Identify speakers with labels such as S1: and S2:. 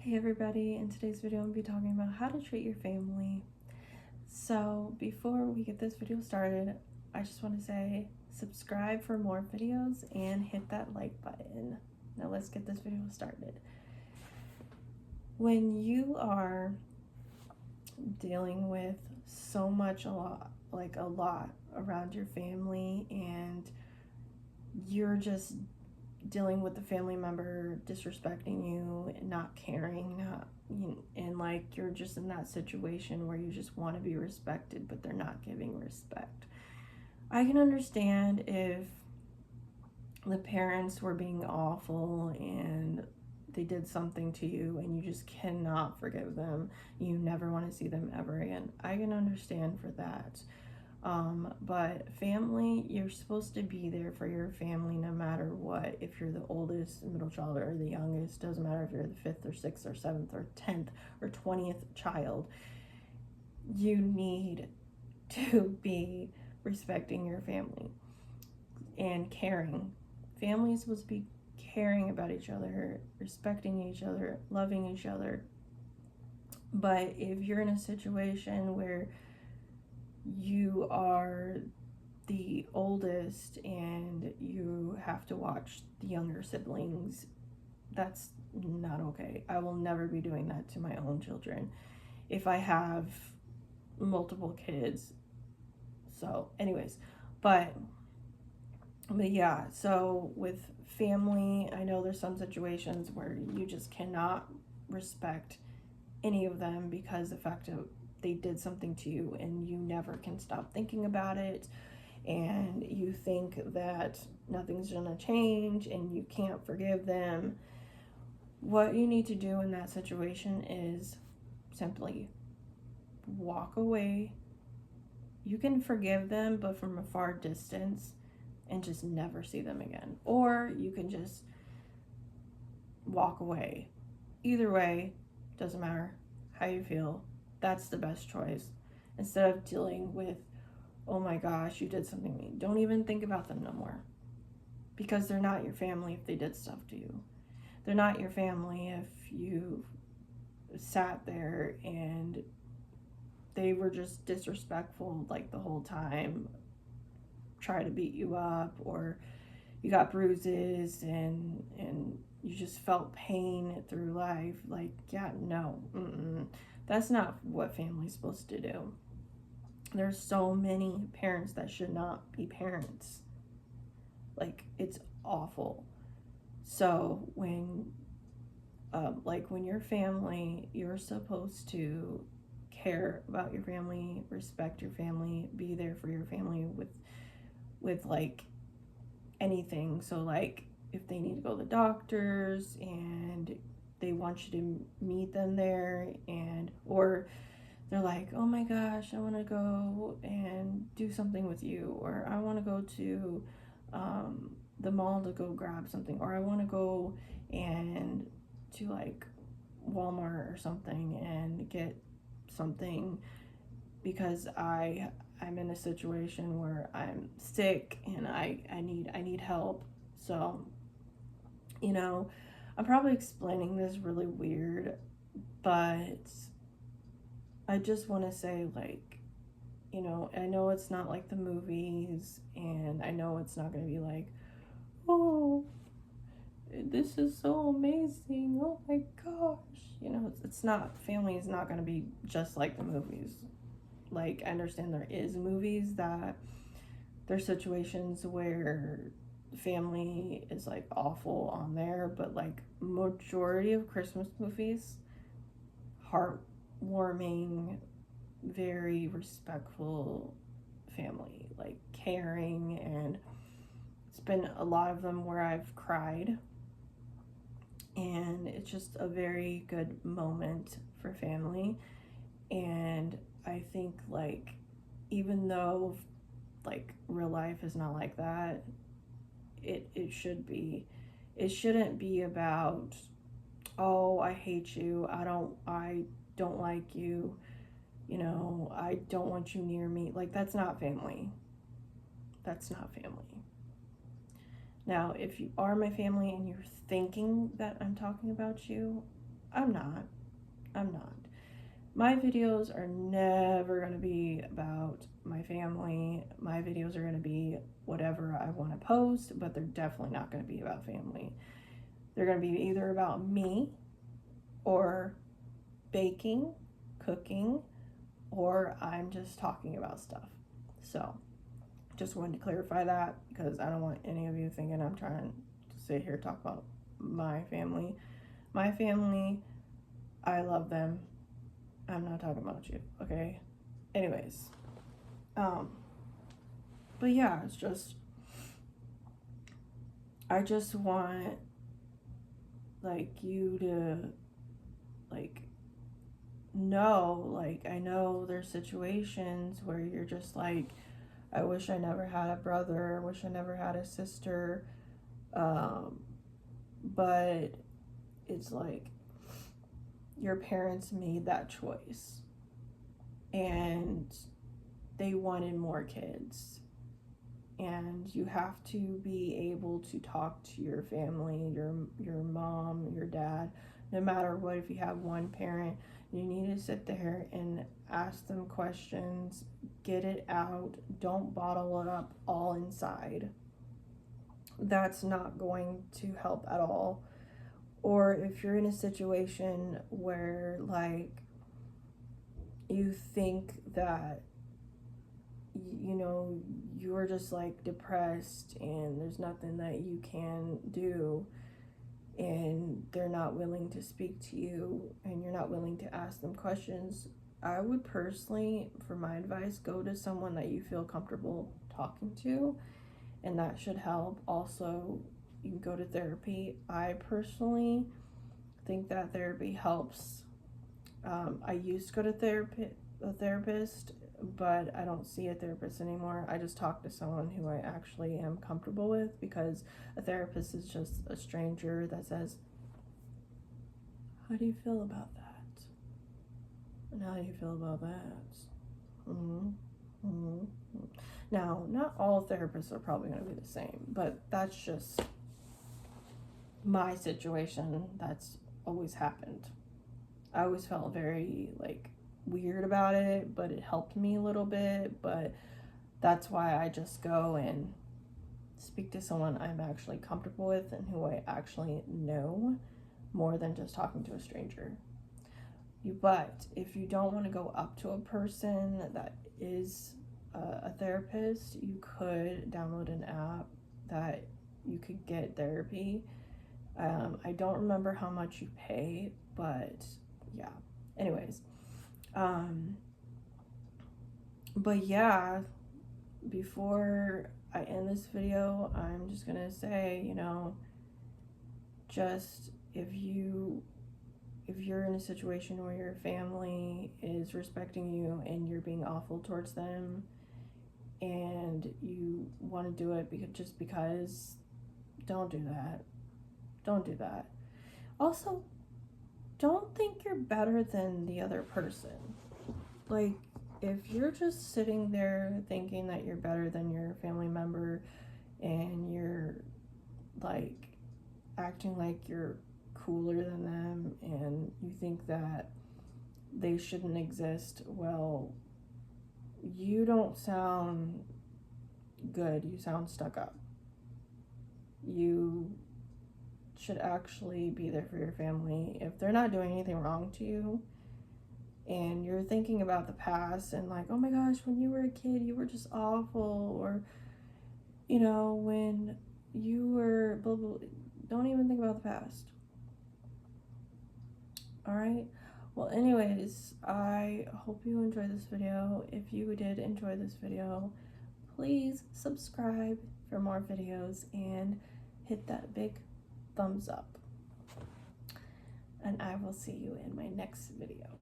S1: Hey everybody, in today's video I'm going to be talking about how to treat your family. So before we get this video started, I just want to say subscribe for more videos and hit that like button. Now let's get this video started. When you are dealing with a lot around your family, and you're just dealing with the family member disrespecting you and not caring, and like you're just in that situation where you just want to be respected but they're not giving respect. I can understand if the parents were being awful and they did something to you and you just cannot forgive them, you never want to see them ever again. I can understand for that. But family, you're supposed to be there for your family no matter what. If you're the oldest, middle child, or the youngest, doesn't matter if you're the 5th or 6th or 7th or 10th or 20th child, you need to be respecting your family and caring. Family is supposed to be caring about each other, respecting each other, loving each other. But if you're in a situation where you are the oldest and you have to watch the younger siblings, that's not okay. I will never be doing that to my own children if I have multiple kids. So anyways, but yeah, so with family, I know there's some situations where you just cannot respect any of them because the fact of they did something to you and you never can stop thinking about it, and you think that nothing's gonna change and you can't forgive them. What you need to do in that situation is simply walk away. You can forgive them, but from a far distance, and just never see them again. Or you can just walk away. Either way, doesn't matter how you feel. That's the best choice. Instead of dealing with, oh my gosh, you did something to me. Don't even think about them no more. Because they're not your family if they did stuff to you. They're not your family if you sat there and they were just disrespectful like the whole time, try to beat you up, or you got bruises and you just felt pain through life. Like, yeah, no, that's not what family's supposed to do. There's so many parents that should not be parents. Like, it's awful. So when when you're family, you're supposed to care about your family, respect your family, be there for your family with like anything. So like if they need to go to the doctors and they want you to meet them there, and or they're like, oh my gosh, I want to go and do something with you, or I want to go to the mall to go grab something, or I want to go and to like Walmart or something and get something because I'm in a situation where I'm sick and I need help. So, I'm probably explaining this really weird, but I just want to say, like, I know it's not like the movies, and I know it's not going to be like, oh, this is so amazing, oh my gosh. It's not, family is not going to be just like the movies. Like, I understand there is movies that there's situations where family is like awful on there, but like majority of Christmas movies, heartwarming, very respectful family, like caring, and it's been a lot of them where I've cried, and it's just a very good moment for family. And I think, like, even though like real life is not like that, it should be. It shouldn't be about, oh, I hate you, I don't like you, I don't want you near me. Like, that's not family. That's not family. Now, if you are my family and you're thinking that I'm talking about you, I'm not. I'm not. My videos are never going to be about my family. My videos are going to be whatever I want to post, but they're definitely not going to be about family. They're going to be either about me or baking, cooking, or I'm just talking about stuff. So, just wanted to clarify that because I don't want any of you thinking I'm trying to sit here and talk about my family. My family, I love them. I'm not talking about you, okay? Anyways, but yeah, it's just, I just want, like, you to, like, know, like, I know there's situations where you're just like, I wish I never had a brother, I wish I never had a sister, but it's like, your parents made that choice, and they wanted more kids, and you have to be able to talk to your family, your mom, your dad, no matter what. If you have one parent, you need to sit there and ask them questions, get it out, don't bottle it up all inside. That's not going to help at all. Or if you're in a situation where, like, you think that, you know, you're just like depressed and there's nothing that you can do, and they're not willing to speak to you and you're not willing to ask them questions, I would personally, for my advice, go to someone that you feel comfortable talking to, and that should help. Also, you can go to therapy. I personally think that therapy helps. I used to go to a therapist, but I don't see a therapist anymore. I just talk to someone who I actually am comfortable with, because a therapist is just a stranger that says, how do you feel about that? And how do you feel about that? Mm-hmm. Mm-hmm. Now, not all therapists are probably going to be the same, but that's just my situation. That's always happened. I always felt very, like, weird about it, but it helped me a little bit. But that's why I just go and speak to someone I'm actually comfortable with and who I actually know, more than just talking to a stranger. But if you don't want to go up to a person that is a therapist, you could download an app that you could get therapy. I don't remember how much you pay, but yeah. Anyways, but yeah, before I end this video, I'm just gonna say, you know, just if you're in a situation where your family is respecting you and you're being awful towards them and you want to do it because, don't do that. Don't do that. Also, don't think you're better than the other person. Like, if you're just sitting there thinking that you're better than your family member and you're, like, acting like you're cooler than them and you think that they shouldn't exist, well, you don't sound good. You sound stuck up. You should actually be there for your family. If they're not doing anything wrong to you and you're thinking about the past and, like, oh my gosh, when you were a kid you were just awful, or, you know, when you were blah, blah, blah, don't even think about the past. Alright? Well, anyways, I hope you enjoyed this video. If you did enjoy this video, please subscribe for more videos and hit that big thumbs up. And I will see you in my next video.